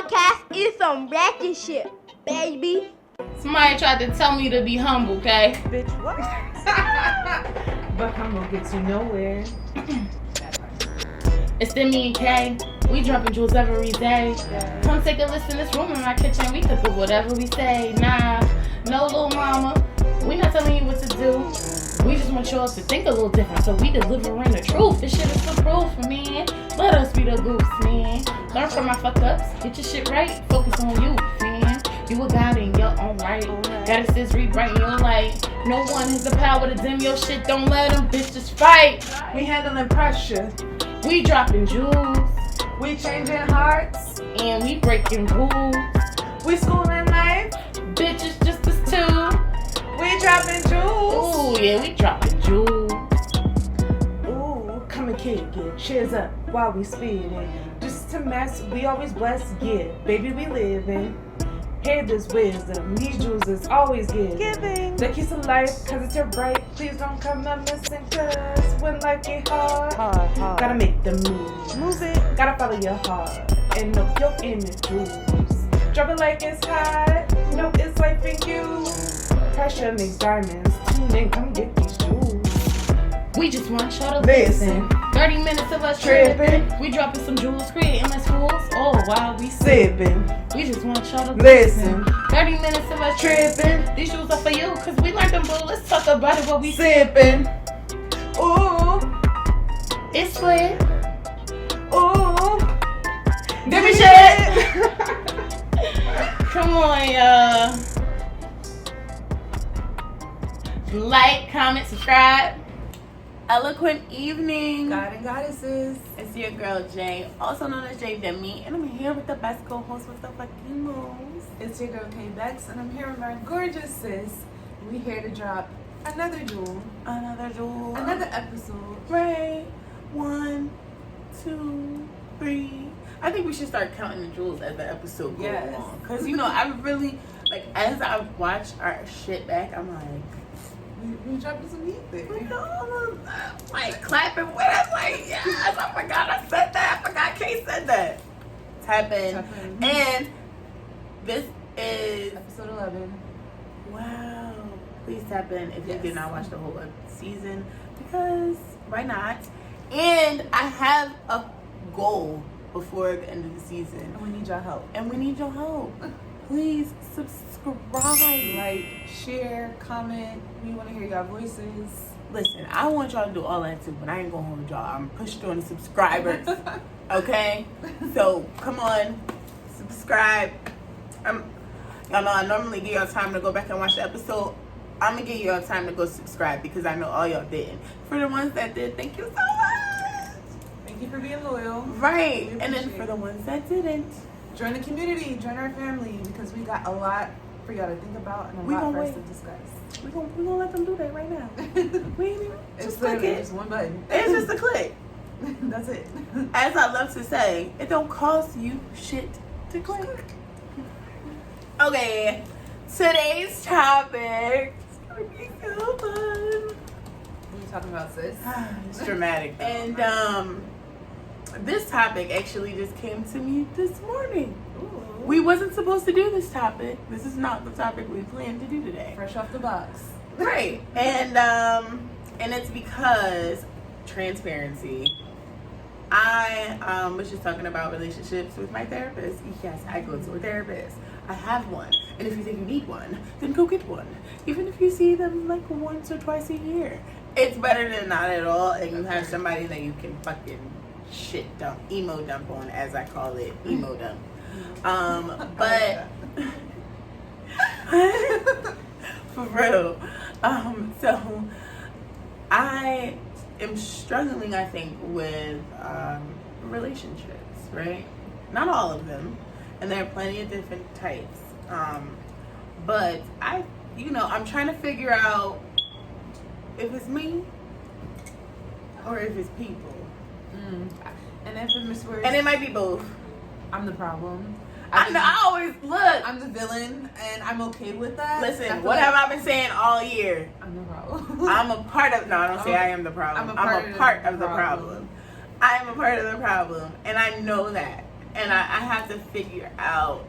podcast is some ratchet shit, baby. Somebody tried to tell me to be humble, okay? Bitch, what? But humble gets you nowhere. It's Demi and Kay. We dropping jewels every day. Come take a listen. This room in my kitchen. We cook with whatever we say. Nah, no little mama. We not telling you what to do. We just want y'all to think a little different, so we delivering the truth. This shit is for proof, man. Let us be the goofs, man. Learn from my fuck ups. Get your shit right. Focus on you, man. You a god in your own right. Gotta assist rewriting your life. No one has the power to dim your shit. Don't let them bitches fight. We handling pressure. We dropping jewels. We changing hearts. And we breaking rules. We schooling life. Bitches just us two. We dropping jewels. Ooh, yeah, we dropping jewels. Ooh, come and kick it. Cheers up while we speeding. Just to mess, we always blessed. Yeah, baby, we living. Hear this wisdom. These jewels is always giving. The keys of life, cause it's your right. Please don't come up missing, cause when life get hard. Gotta make the move it. Gotta follow your heart. And know your inner jewels. Drop it like it's hot. No, it's life in you. Pressure makes diamonds. Tune in, come get these jewels. We just want y'all to Listen. 30 minutes of us tripping. We dropping some jewels, creating less fools. Oh, while we Sipping. We just want y'all to Listen. 30 minutes of us Tripping. These jewels are for you, cause we learned them, boo. Let's talk about it, what we Sipping. Ooh. It's split. Ooh. Give me shit. Come on, y'all. Like, comment, subscribe. Eloquent evening. God and goddesses. It's your girl Jay, also known as Jay Demi, and I'm here with the best co-host with the fucking moves. It's your girl K Bex, and I'm here with my gorgeous sis. We here to drop another jewel, Another jewel. another episode. Right. 1, 2, 3. I think we should start counting the jewels as the episode goes Yes. along. Because, you know, I really, like, as I watch our shit back, I'm like, We dropping some heat there. like clapping with us, like, yes, I forgot I said that. I forgot Kay said that. Tap in. And this is Episode 11. wow. Please tap in if you Yes. did not watch the whole season, because why not? And I have a goal before the end of the season, And we need y'all help. and we need your help. Please subscribe. Like, share, comment. We want to hear y'all voices. Listen, I want y'all to do all that too, but I ain't gonna hold y'all. I'm pushing on the subscribers. Okay? So come on, subscribe. Y'all know I normally give y'all time to go back and watch the episode. I'm gonna give y'all time to go subscribe because I know all y'all didn't. For the ones that did, thank you so much. Thank you for being loyal. Right. We And then appreciate for the it. ones that didn't, Join the community. Join our family, because we got a lot for y'all to think about and a We lot gonna for us wait. to discuss. we gonna let them do that right now. We ain't even It's just click literally it. just one button. It's just a click. That's it. As I love to say, it don't cost you shit to click. Okay, today's topic is gonna be so fun. What are you talking about, sis? It's dramatic. And this topic actually just came to me this morning. Ooh. We wasn't supposed to do this topic. This is not the topic we planned to do today. Fresh off the box. Right. And it's because transparency. I was just talking about relationships with my therapist. Yes, I go to a therapist. I have one. And if you think you need one, then go get one. Even if you see them like once or twice a year. It's better than not at all, and you have somebody that you can fucking shit dump, emo dump on, as I call it, emo dump. But for real. So I am struggling, I think, with relationships, right? Not all of them, and there are plenty of different types. But I'm trying to figure out if it's me or if it's people. And infamous words. And it might be both. I'm the problem. I always look. I'm the villain, and I'm okay with that. Listen, what have I been saying all year? I'm the problem. I'm a part of. No, I don't say I am the problem. I'm a part of the problem. I am a part of the problem, and I know that. and I have to figure out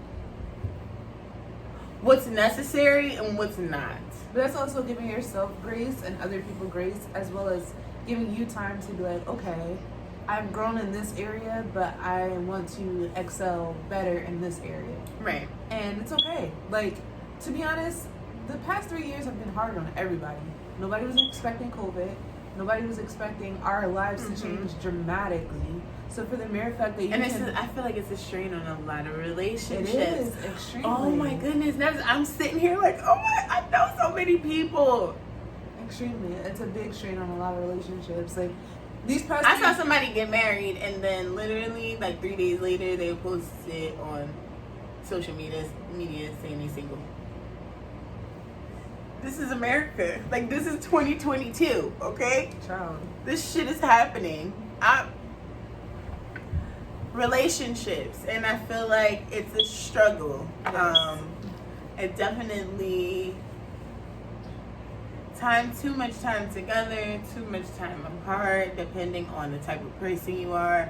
what's necessary and what's not. But that's also giving yourself grace and other people grace, as well as giving you time to be like, okay, I've grown in this area, but I want to excel better in this area. Right. And it's okay. Like, to be honest, the past 3 years have been hard on everybody. Nobody was expecting COVID. Nobody was expecting our lives to change dramatically. So for the mere fact that you I feel like it's a strain on a lot of relationships. It is, extremely. Oh my goodness. I'm sitting here like, I know so many people. Extremely. It's a big strain on a lot of relationships. Like, these past I saw somebody get married and then literally like 3 days later they posted on social media saying they're single. This is America. Like, this is 2022, okay? Child. This shit is happening. Relationships, and I feel like it's a struggle. Yes. It definitely too much time together, too much time apart, depending on the type of person you are,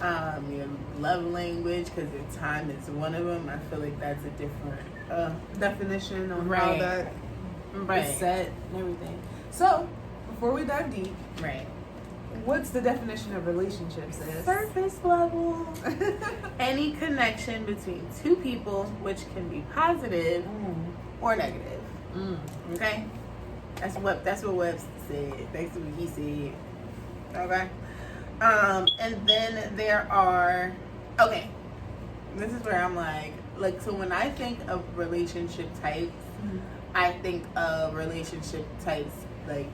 your love language, because your time is one of them. I feel like that's a different definition on right. how that is set and everything. So, before we dive deep, right. What's the definition of relationships is? Surface level. Any connection between two people, which can be positive or negative. Okay? That's what Webster said. That's what he said. Okay? And then there are, okay, this is where I'm like, so when I think of relationship types, I think of relationship types like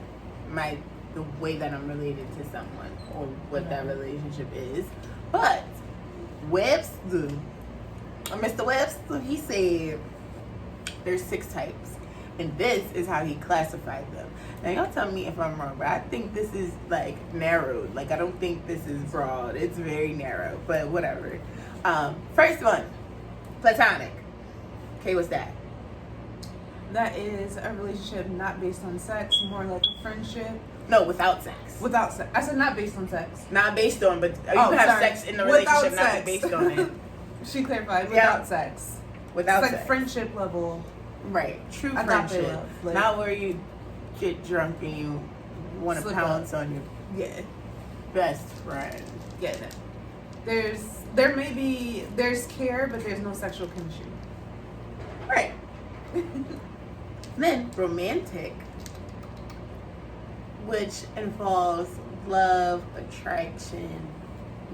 the way that I'm related to someone or what that relationship is. But Webster, Mr. Webster, he said there's 6 types. And this is how he classified them. Now y'all tell me if I'm wrong, but I think this is like narrowed. Like, I don't think this is broad. It's very narrow, but whatever. First one, platonic. Okay, what's that? That is a relationship not based on sex, more like a friendship. No, without sex. Without sex. I said not based on sex. Not based on, but you can have sex in the relationship, not based on it. She clarified, without sex. Without it's sex. Like friendship level. Right. True friendship. Love, like, not where you get drunk and you want to pounce on your best friend. Yeah. There's care, but there's no sexual chemistry. Right. Then romantic, which involves love, attraction,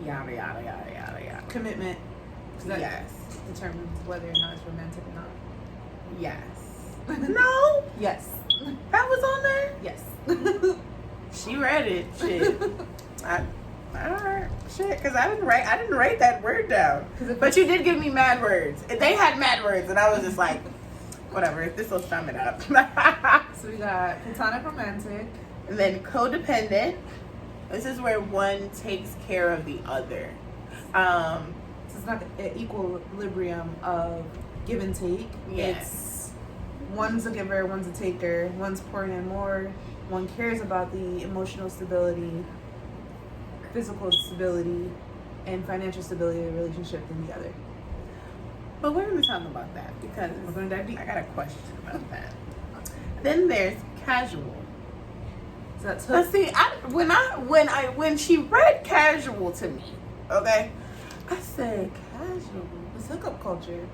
yada yada yada yada yada. Commitment. Yes. Determines whether or not it's romantic or not. Yes. No. Yes. That was on there. Yes. She read it. Shit. Shit, because I didn't write that word down. But you did give me mad words. They had mad words, and I was just like, whatever. This will sum it up. So we got platonic romantic. And then codependent. This is where one takes care of the other. So it's not an equilibrium of give and take. Yes. It's one's a giver, one's a taker. One's pouring in more. One cares about the emotional stability, physical stability, and financial stability of the relationship than the other. But we're going to talk about that because we're going to dive deep. I got a question about that. Then there's casual. So that's let's see. When she read casual to me, okay, I said casual. It's hookup culture.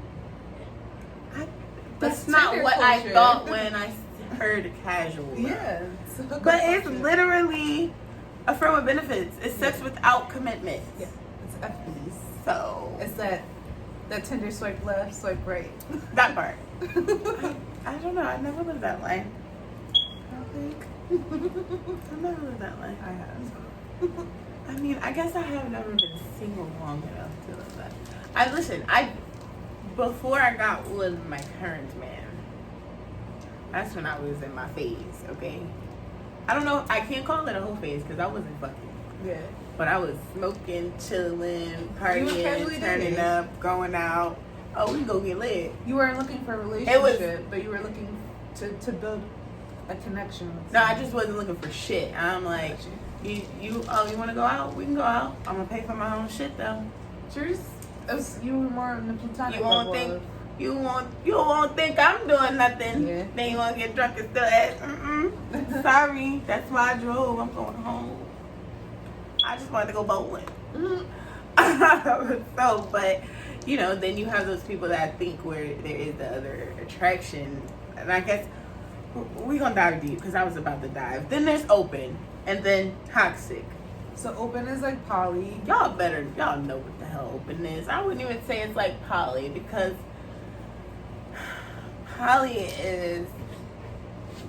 That's not what culture. I thought when I heard casual. Yeah, but it's literally a form of benefits. It's sex without commitment. Yeah, it's FBs. So it's that Tinder swipe left, swipe right. That part. I don't know. I never lived that life. I think I've never lived that life. I have. I mean, I guess I have never been single long enough to live that. Before I got with my current man, that's when I was in my phase, okay? I don't know, I can't call it a whole phase because I wasn't fucking. Yeah. But I was smoking, chilling, partying, turning up, going out. Oh, we go get lit. You weren't looking for a relationship, but you were looking to build a connection with someone. I just wasn't looking for shit. I'm like, you want to go out? We can go out. I'm going to pay for my own shit, though. Cheers. You were more on the platonic You won't level think of- you won't think I'm doing nothing. Yeah. Then you won't get drunk and still ask, sorry, that's why I drove. I'm going home. I just wanted to go bowling. So, but you know, then you have those people that think where there is the other attraction, and I guess we're gonna dive deep because I was about to dive. Then there's open, and then toxic. So open is like poly. Y'all know what the hell open is. I wouldn't even say it's like poly because poly is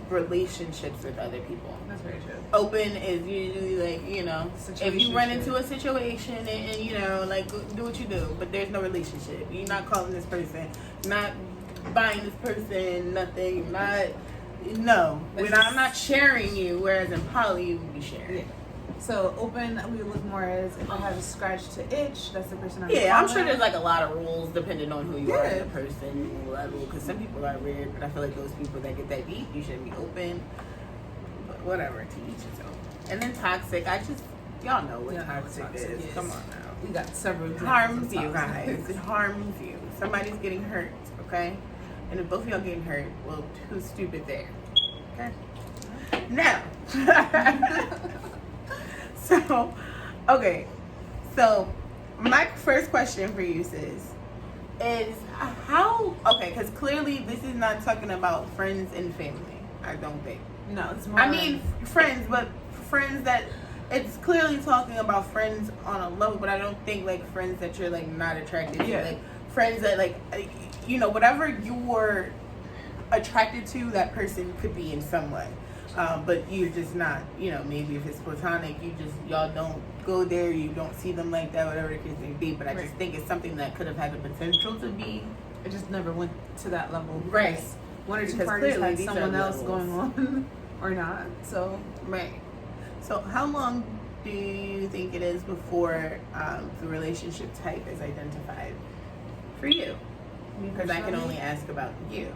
relationships with other people. That's very true. Open is usually like, you know, if you run into a situation and you know, like do what you do, but there's no relationship. You're not calling this person, not buying this person, nothing. I'm not sharing you. Whereas in poly, you would be sharing. Yeah. So open, we look more as if I have a scratch to itch, that's the person I'm Yeah, I'm calling. sure there's like a lot of rules depending on who you are Yeah. as a person level. Because some people are weird, but I feel like those people that get that deep, you shouldn't be open. But whatever, to each his own. And then toxic, y'all know what toxic is. Come on now. We got several It harms examples you of guys. toxic. It harms you. Somebody's getting hurt, okay? And if both of y'all getting hurt, well, who's stupid there? Okay? Now. So my first question for you, sis, is because clearly this is not talking about friends and family, I don't think. No, it's more I mean, friends, but friends that, it's clearly talking about friends on a level, but I don't think like friends that you're like not attracted to. Yeah. Like friends that like, you know, whatever you're attracted to, that person could be in some way. But you're just not, you know, maybe if it's platonic, y'all don't go there, you don't see them like that, whatever the case may be. But I just think it's something that could have had the potential to be. it just never went to that level. Right. Because one or two Because parties clearly had these are someone else levels. going on or not. So Right. So how long do you think it is before the relationship type is identified for you? Because I can only ask about you.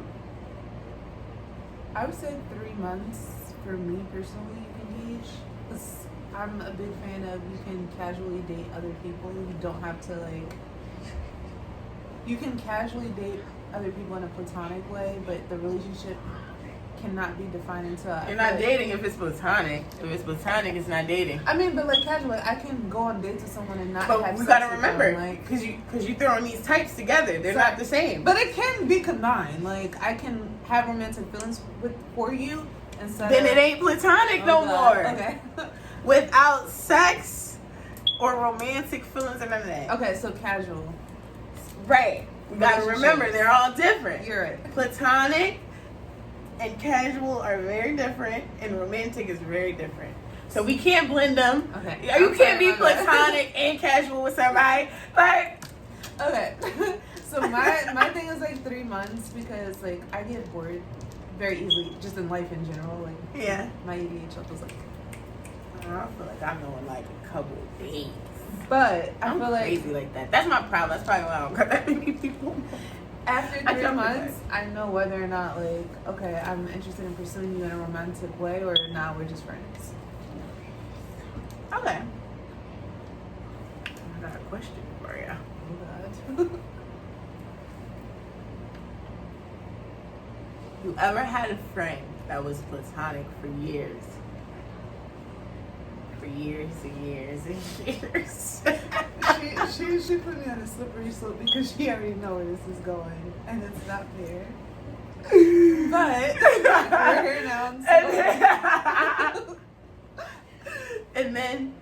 I would say 3 months for me personally, you can gauge. Because I'm a big fan of you can casually date other people. You don't have to like. You can casually date other people in a platonic way, but the relationship cannot be defined until. You're not dating if it's platonic. If it's platonic, it's not dating. I mean, but like casually, I can go on dates with someone and not. But have we sex gotta with remember, them, like. because you throwing these types together, they're not the same. But it can be combined. Like I can have romantic feelings for you instead. Then of, it ain't platonic Oh, no God. more. Okay. Without sex or romantic feelings or none of that. Okay, so casual. Right. We gotta remember, Relationships. they're all different. You're right. Platonic and casual are very different, and romantic is very different. So we can't blend them. Okay. You I'm can't sorry, be my bad. platonic and casual with somebody. Like, Okay. So my thing is like 3 months because like I get bored very easily just in life in general. Like yeah. my ADHD was like. I feel like I'm going like a couple of days. But I I'm feel like crazy like that. That's my problem. That's probably why I don't got that many people. after I 3 jump months, I know whether or not like okay, I'm interested in pursuing you in a romantic way or now we're just friends. Okay. I got a question for you. Oh God. You ever had a friend that was platonic for years? For years and years and years. she put me on a slippery slope because she already know where this is going and it's not fair. But we're here now. So. And then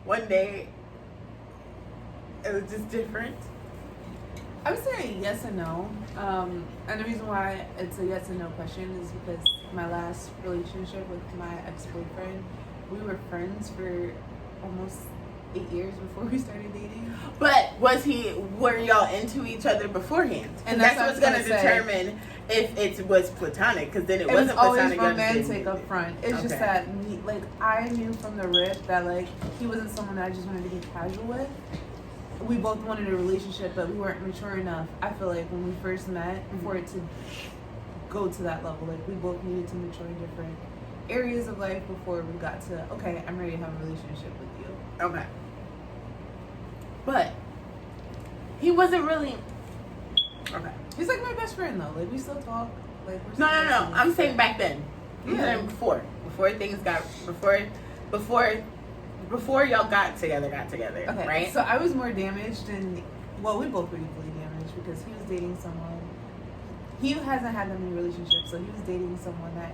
one day it was just different. I would say yes and no. And the reason why it's a yes and no question is because my last relationship with my ex-boyfriend, we were friends for almost 8 years before we started dating. But were y'all into each other beforehand? And And that's that's what's what I going was to gonna determine if it was platonic, because then it It was wasn't always platonic. romantic up front. It's just Okay. that, like, I knew from the rip that, like, he wasn't someone that I just wanted to get casual with. We both wanted a relationship, but we weren't mature enough. I feel like when we first met, for it to go to that level, like, we both needed to mature in different areas of life before we got to, okay, I'm ready to have a relationship with you. Okay. But he wasn't really. Okay. He's like my best friend though. Like we still talk. Like we're No. still I'm saying back then. I'm Yeah. saying before things got before y'all got together. Okay. Right. So I was more damaged than. Well, we both were equally damaged because he was dating someone. He hasn't had that many relationships, so he was dating someone that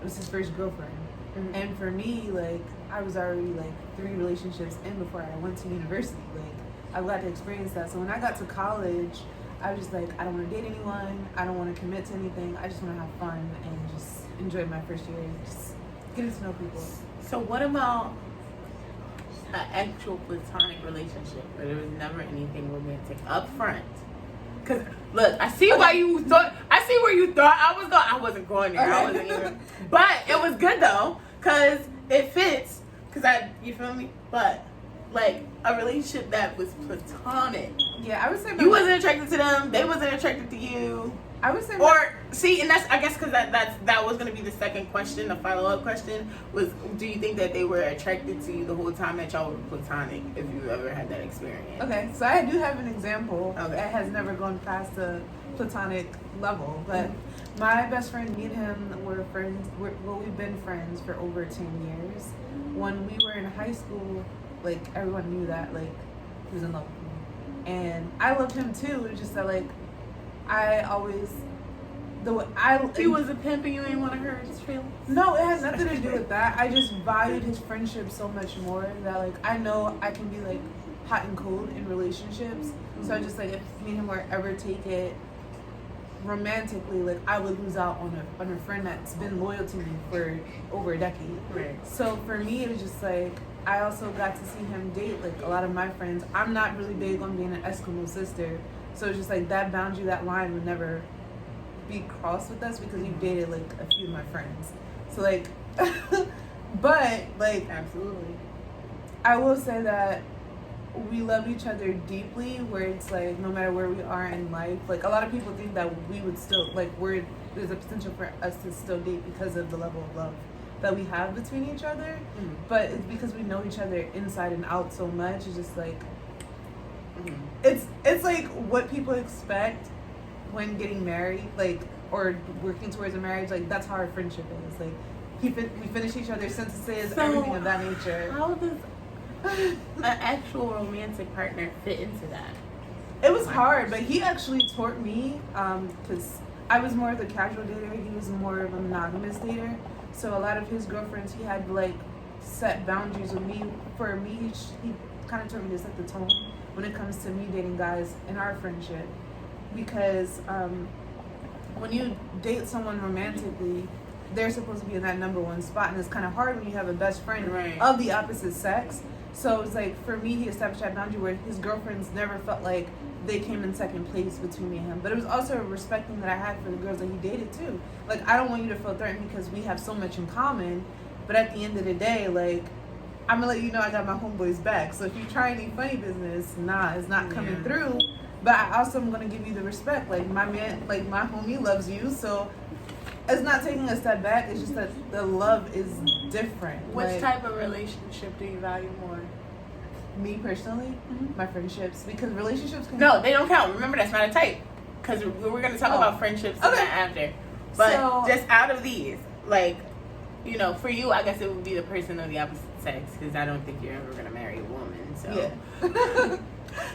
was his first girlfriend. Mhm. And for me, like, I was already like 3 relationships in before I went to university. Like, I got to experience that. So when I got to college, I was just like, I don't want to date anyone. I don't want to commit to anything. I just want to have fun and just enjoy my first year, just getting to know people. So what about an actual platonic relationship where there was never anything romantic up front? Cause look, I see why you thought. I see where you thought I was going. I wasn't going there. I wasn't even. But it was good though, cause it fits. Cause you feel me? But like a relationship that was platonic. Yeah, I would say You wasn't attracted to them. They wasn't attracted to you. I would say Or see, and that's I guess because that was gonna be the second question, the follow-up question was, do you think that they were attracted to you the whole time that y'all were platonic? If you ever had that experience. Okay, so I do have an example Okay. that has never gone past the platonic level, but my best friend, me and him were friends. We've been friends for over 10 years. When we were in high school, like everyone knew that like he was in love with me, and I loved him too. It's just that like I always He was a pimp and you ain't want to hurt his feelings. No, it has nothing to do with that. I just valued his friendship so much more that like I know I can be like hot and cold in relationships. So I just like if me and him were ever take it romantically, like I would lose out on a friend that's been loyal to me for over a decade. Right. So for me it was just like I also got to see him date like a lot of my friends. I'm not really big on being an Eskimo sister. So it's just like that boundary, that line would never be crossed with us because you've dated like a few of my friends. So like, but like, Absolutely. I will say that we love each other deeply where it's like no matter where we are in life, like a lot of people think that we would still like there's a potential for us to still date because of the level of love that we have between each other. Mhm. But it's because we know each other inside and out so much. It's just like Mhm. it's like what people expect when getting married, like or working towards a marriage. Like that's how our friendship is. Like we finish each other's sentences, So, everything of that nature. How does an actual romantic partner fit into that? It was hard, but he actually taught me because I was more of the casual dater. He was more of a monogamous dater. So a lot of his girlfriends, he had like set boundaries with me. For me, he kind of taught me to set the tone when it comes to me dating guys in our friendship. Because when you date someone romantically, they're supposed to be in that number one spot, and it's kind of hard when you have a best friend Right. of the opposite sex. So it's like for me, he established that boundary where his girlfriends never felt like they came in second place between me and him. But it was also a respect thing that I had for the girls that he dated too. Like I don't want you to feel threatened because we have so much in common. But at the end of the day, like I'm gonna let you know I got my homeboys back. So if you try any funny business, it's not coming through. But I also am gonna give you the respect. Like my man, like my homie loves you, so it's not taking a step back. It's just that the love is different. Which Like, type of relationship do you value more? me personally, my friendships, because relationships can No, they don't count. Remember, that's not a type. Because we're going to talk about friendships and Okay. that after. But So- just out of these, like, you know, for you, I guess it would be the person of the opposite sex. Because I don't think you're ever going to marry a woman. So. Yeah.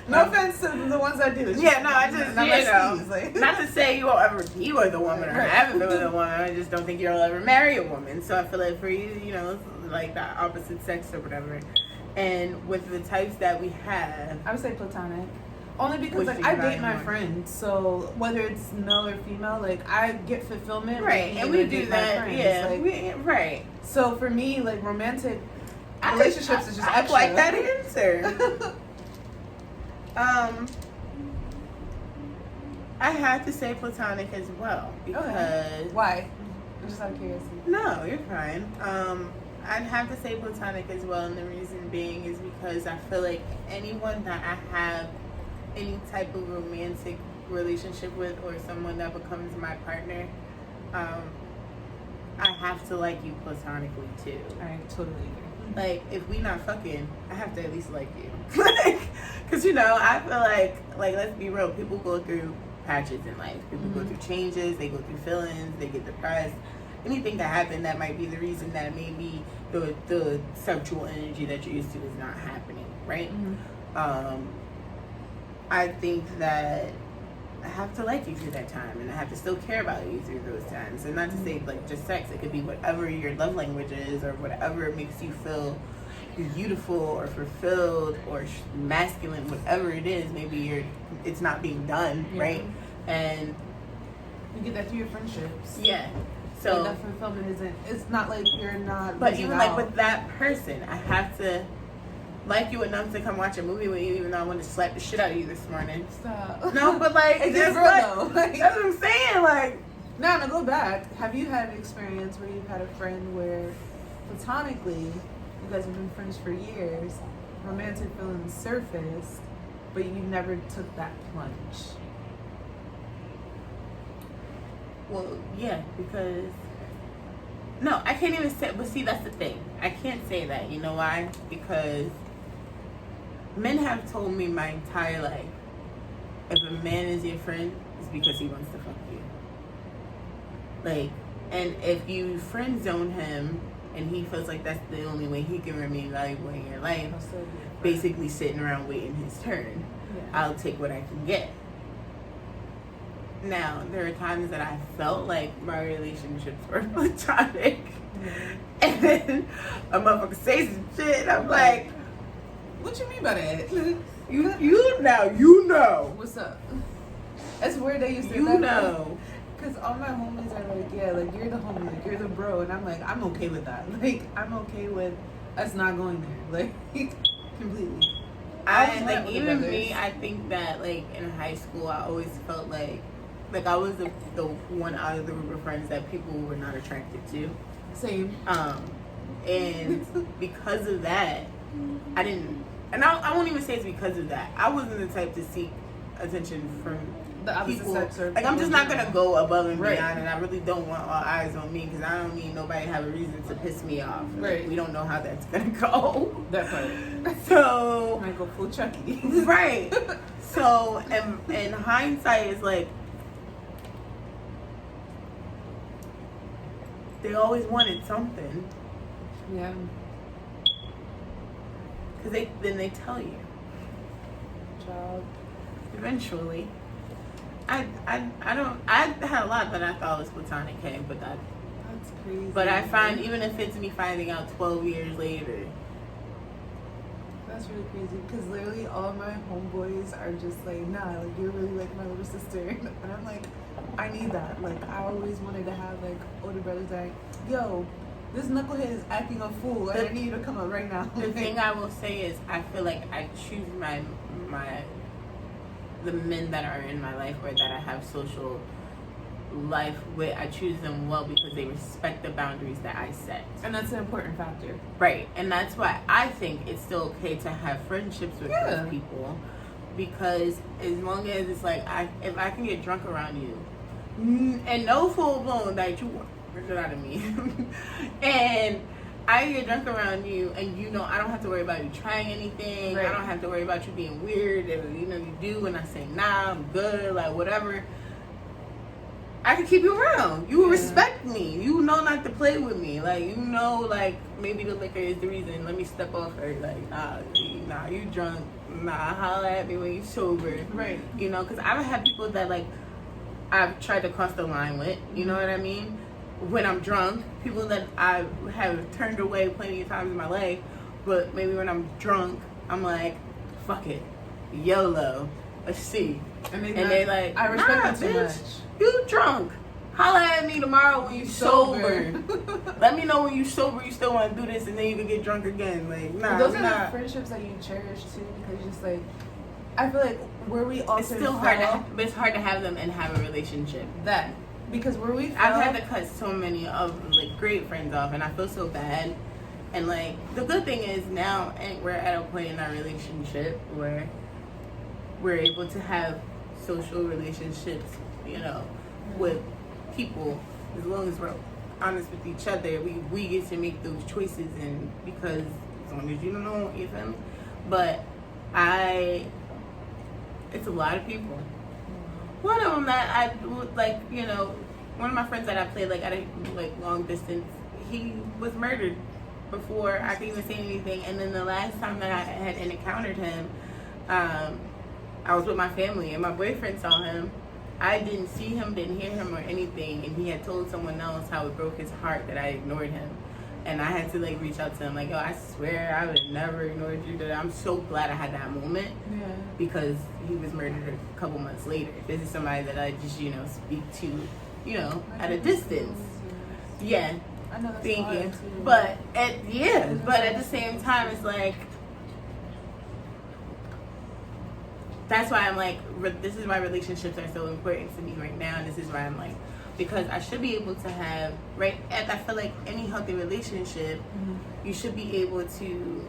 No offense to the ones I do. It's Yeah, no, I just, not you my know, steez, like. not to say you won't ever be with a woman or Right. haven't been with a woman. I just don't think you'll ever marry a woman. So I feel like for you, you know, it's like the opposite sex or whatever. And with the types that we have, I would say platonic. Only because Which like do you I date value my more? friends, so whether it's male or female, like I get fulfillment. right, with and being we able to do date my that, friends. yeah, Like, right. so for me, like romantic I relationships is just I extra. like that answer. I have to say platonic as well because Why? I'm just out of curiosity. no, you're fine. I'd have to say platonic as well, and the reason being is because I feel like anyone that I have any type of romantic relationship with, or someone that becomes my partner, I have to like you platonically too. I totally agree. Like, if we not fucking, I have to at least like you. Because, I feel like, let's be real, people go through patches in life. People go through changes, they go through feelings, they get depressed. Anything that happened that might be the reason that maybe the sexual energy that you're used to is not happening, right? I think that I have to like you through that time, and I have to still care about you through those times. And not to say like just sex, it could be whatever your love language is, or whatever makes you feel beautiful or fulfilled or masculine, whatever it is. Maybe it's not being done, right? And you get that through your friendships. Yeah. So like that fulfillment it's not like you're not. But even like with that person, I have to like you enough to come watch a movie with you, even though I wanted to slap the shit out of you this morning. Stop. No, but like it's just real though. Like, that's what I'm saying. Like, no, go back. Have you had an experience where you've had a friend where platonically you guys have been friends for years, romantic feelings surfaced, but you never took that plunge? Well, yeah, because no, I can't even say. But see, that's the thing. I can't say that. You know why? Because men have told me my entire life, if a man is your friend, it's because he wants to fuck you. Like, and if you friend zone him and he feels like that's the only way he can remain valuable in your life, basically sitting around waiting his turn, I'll take what I can get. Now, there are times that I felt like my relationships were platonic. And then a motherfucker say some shit, and I'm like, what you mean by that? You know. What's up? That's weird they used to You know. Because all my homies are like, yeah, like, you're the homie, like, you're the bro. And I'm like, I'm okay with that. Like, I'm okay with us not going there. Like, completely. Even me, I think that, like, in high school, I always felt like I was the one out of the group of friends that people were not attracted to. Same. And because of that, I didn't, and I won't even say it's because of that. I wasn't the type to seek attention from the opposite people. sex. Or like, I'm just not gonna go above and beyond, and I really don't want all eyes on me because I don't need nobody to have a reason to piss me off. Right. Like, we don't know how that's gonna go. That part. So might go full Chucky. Right. So, and hindsight is like, they always wanted something. Yeah. Because they tell you. Child. Eventually. I had a lot that I thought was platonic, hey, but that's crazy. But I find, even if it's me finding out 12 years later. That's really crazy, because literally all my homeboys are just like, nah, like, you're really like my little sister. And I'm like, I need that. Like, I always wanted to have like older brothers like, yo, this knucklehead is acting a fool, and I need you to come up right now. The thing I will say is, I feel like I choose the men that are in my life or that I have social life with, I choose them well because they respect the boundaries that I set. And that's an important factor. Right. And that's why I think it's still okay to have friendships with those people, because as long as it's like, if I can get drunk around you, and no full blown that you want the shit out of me, and I get drunk around you, and I don't have to worry about you trying anything. Right. I don't have to worry about you being weird. And you do, and I say, nah, I'm good, like whatever. I can keep you around. You will respect me. You know not to play with me. Like, like maybe the liquor is the reason. Let me step off her. Like, nah, you drunk. Nah, holler at me when you sober. Right. Because I've had people that like I've tried to cross the line with. You know what I mean? When I'm drunk, people that I have turned away plenty of times in my life, but maybe when I'm drunk, I'm like, fuck it, YOLO, let's see. And they like, I respect you too much. You drunk. Holla at me tomorrow when you sober. Let me know when you sober you still want to do this, and then you can get drunk again. Like, nah, those are the friendships that you cherish too, because just like, I feel like where we also it's still hard but it's hard to have them and have a relationship. That. Because where we I've had to cut so many of like great friends off, and I feel so bad. And like, the good thing is now, and we're at a point in our relationship where we're able to have social relationships, with people, as long as we're honest with each other, we get to make those choices, and because as long as you don't know, you feel me? But it's a lot of people. One of them that I would like, you know, one of my friends that I played like at a like long distance, he was murdered before I could even say anything. And then the last time that I had encountered him, I was with my family and my boyfriend saw him. I didn't see him, didn't hear him or anything, and he had told someone else how it broke his heart that I ignored him. And I had to like reach out to him like, yo, I swear I would have never ignored you. That I'm so glad I had that moment, because he was murdered a couple months later. This is somebody that I just, you know, speak to, you know, at a distance. Yeah, I know that's thank hard you. too. But at the same time, it's like, that's why I'm like, this is why relationships are so important to me right now. And this is why I'm like, because I should be able to have, right? And I feel like any healthy relationship, you should be able to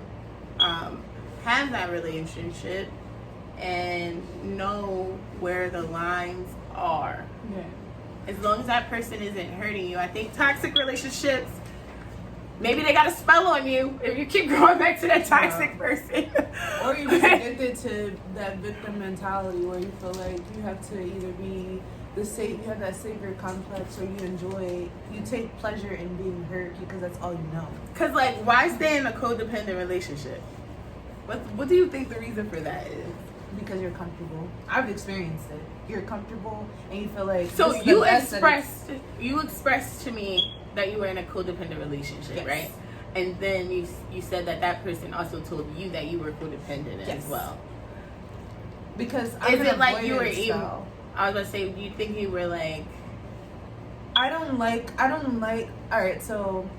have that relationship and know where the lines are. Yeah. As long as that person isn't hurting you. I think toxic relationships, maybe they got a spell on you if you keep going back to that toxic person. Or you're just addicted to that victim mentality where you feel like you have to either be you have that savior complex, or you take pleasure in being hurt because that's all you know. Because, like, why stay in a codependent relationship? What do you think the reason for that is? Because you're comfortable. I've experienced it. You're comfortable and you feel like... So you expressed to me that you were in a codependent relationship, yes. right? And then you said that person also told you that you were codependent yes. as well. Because is it like you were even... I was gonna say, do you think you were like... I don't like... Alright, so...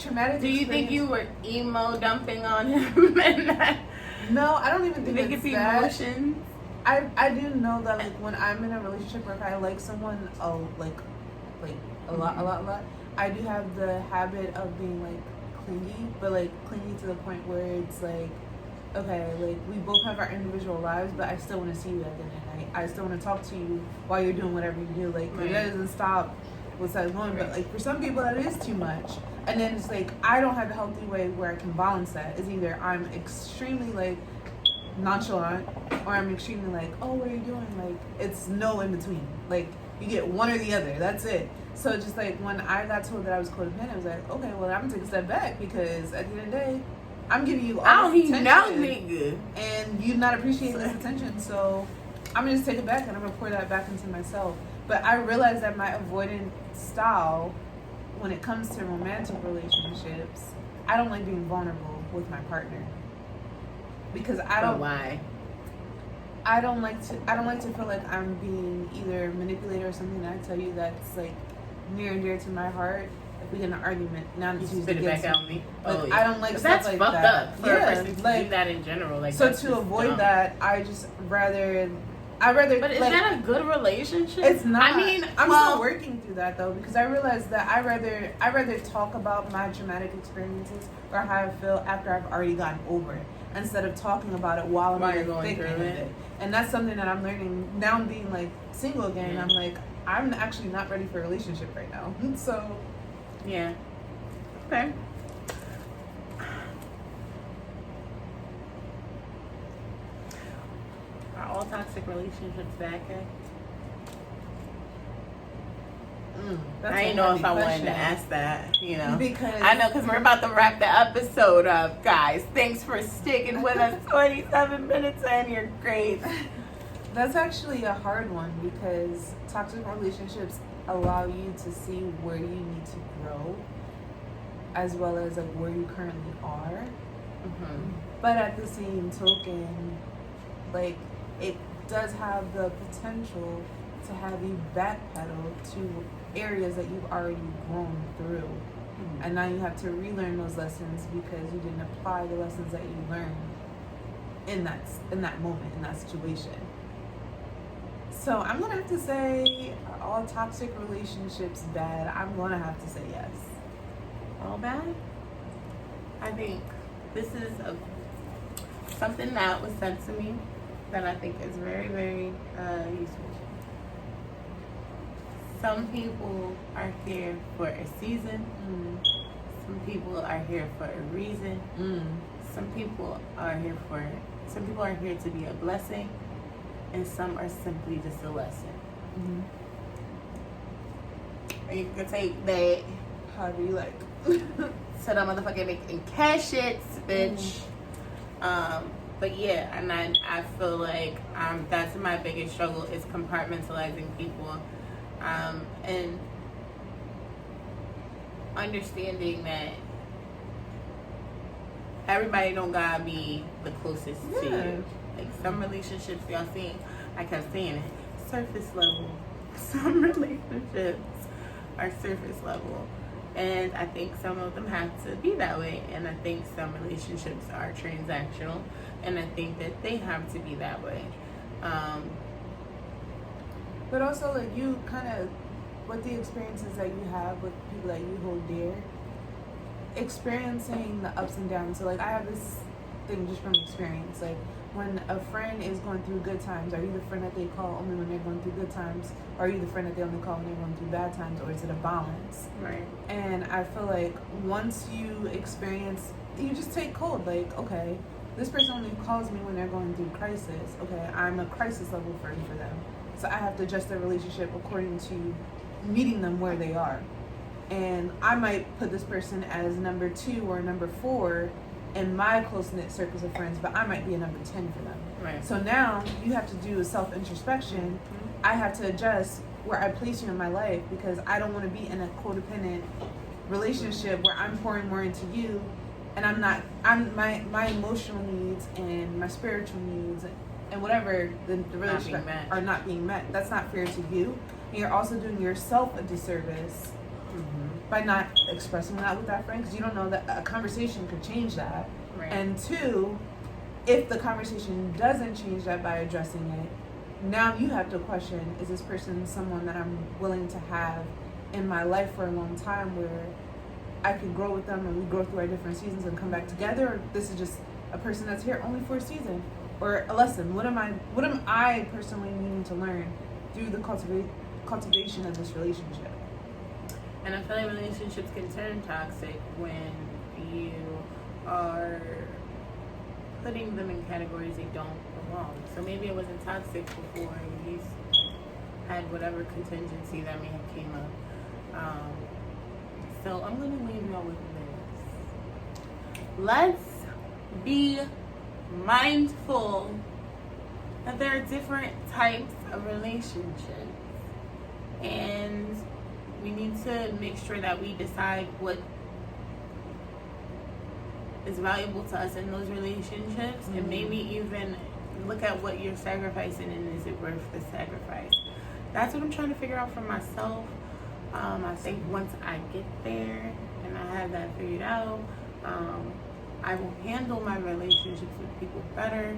Traumatic Do you experience... think you were emo dumping on him and that... No, I don't even think it's that. Emotions? I do know that like when I'm in a relationship or if I like someone a lot, I do have the habit of being like clingy, but like clingy to the point where it's like, okay, like we both have our individual lives, but I still want to see you at the end of the night. I still want to talk to you while you're doing whatever you do. Like right. That doesn't stop what's that going, but like for some people that is too much. And then it's like I don't have a healthy way where I can balance that. It's either I'm extremely like nonchalant or I'm extremely like, oh, what are you doing? Like it's no in between. Like you get one or the other. That's it. So just like when I got told that I was codependent, I was like, okay, well I'm gonna take a step back because at the end of the day, I'm giving you all this attention, nigga, and you not appreciating this attention. So I'm gonna just take it back and I'm gonna pour that back into myself. But I realized that my avoidant style, when it comes to romantic relationships, I don't like being vulnerable with my partner because I don't. But why? I don't like to feel like I'm being either manipulated or something that I tell you that's like near and dear to my heart. If we get in an argument, now it's spit it back out me. Like, oh, yeah. I don't like stuff that's like fucked that. Up for a person to do that in general. Like so to avoid that, I just rather. But is that a good relationship? It's not. I mean, I'm still working through that though because I realized that I rather talk about my traumatic experiences or how I feel after I've already gotten over it instead of talking about it while I'm in the thick of it. And that's something that I'm learning now. I'm being like single again. Yeah. I'm like I'm actually not ready for a relationship right now. So yeah, okay. Are all toxic relationships bad, okay? I didn't know if I wanted to ask that, you know. Because I know, because we're about to wrap the episode up, guys. Thanks for sticking with us 27 minutes and you're great. That's actually a hard one because toxic relationships allow you to see where you need to grow as well as like where you currently are. Mm-hmm. But at the same token, like it does have the potential to have you backpedal to areas that you've already grown through. Mm-hmm. And now you have to relearn those lessons because you didn't apply the lessons that you learned in that moment, in that situation. So I'm gonna have to say, are all toxic relationships bad? I'm gonna have to say yes. All bad? I think this is something that was sent to me that I think is very, very useful. some people are here for a season. Some people are here for a reason. Some people are here to be a blessing, and some are simply just a lesson. You can take that However you like. to the motherfucking making cash shits, bitch. But yeah, and I feel like that's my biggest struggle is compartmentalizing people, and understanding that everybody don't gotta be the closest to you. Like some relationships, y'all seeing, I kept saying it, surface level. Some relationships are surface level, and I think some of them have to be that way, and I think some relationships are transactional, and I think that they have to be that way. But also, like, you kind of, with the experiences that you have with people that you hold dear, experiencing the ups and downs. So, like, I have this thing just from experience. Like, when a friend is going through good times, are you the friend that they call only when they're going through good times? Or are you the friend that they only call when they're going through bad times? Or is it a balance? Right. And I feel like once you experience, you just take hold. Like, okay, this person only calls me when they're going through crisis. Okay, I'm a crisis level friend for them. So I have to adjust their relationship according to meeting them where they are. And I might put this person as number 2 or number 4 in my close-knit circles of friends, but I might be a number 10 for them. Right. So now you have to do a self-introspection. I have to adjust where I place you in my life, because I don't want to be in a codependent relationship where I'm pouring more into you and my emotional needs and my spiritual needs and whatever the relationship are not being met. That's not fair to you. And you're also doing yourself a disservice by not expressing that with that friend, because you don't know that a conversation could change that. Right. And 2, if the conversation doesn't change that by addressing it, now you have to question, is this person someone that I'm willing to have in my life for a long time, where I could grow with them and we grow through our different seasons and come back together? Or this is just a person that's here only for a season or a lesson? What am I personally needing to learn through the cultivation of this relationship? And I feel like relationships can turn toxic when you are putting them in categories they don't belong. So maybe it wasn't toxic before you had whatever contingency that may have came up. So I'm going to leave y'all with this. Let's be mindful that there are different types of relationships. And we need to make sure that we decide what is valuable to us in those relationships, and maybe even look at what you're sacrificing and is it worth the sacrifice. That's what I'm trying to figure out for myself. I think once I get there and I have that figured out, I will handle my relationships with people better,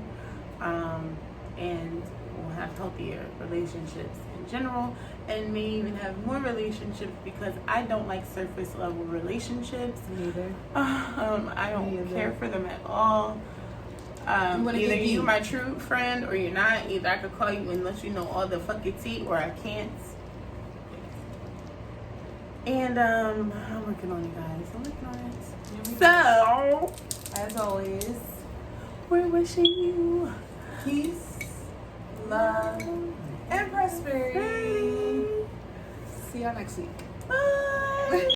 and will have healthier relationships in general, and may even have more relationships, because I don't like surface level relationships. Neither. I don't care for them at all. Either you're my true friend or you're not. Either I could call you and let you know all the fucking tea, or I can't. And I'm working on it, guys. I'm working on it. So, as always, we're wishing you peace, love, and prosperity. See y'all next week. Bye.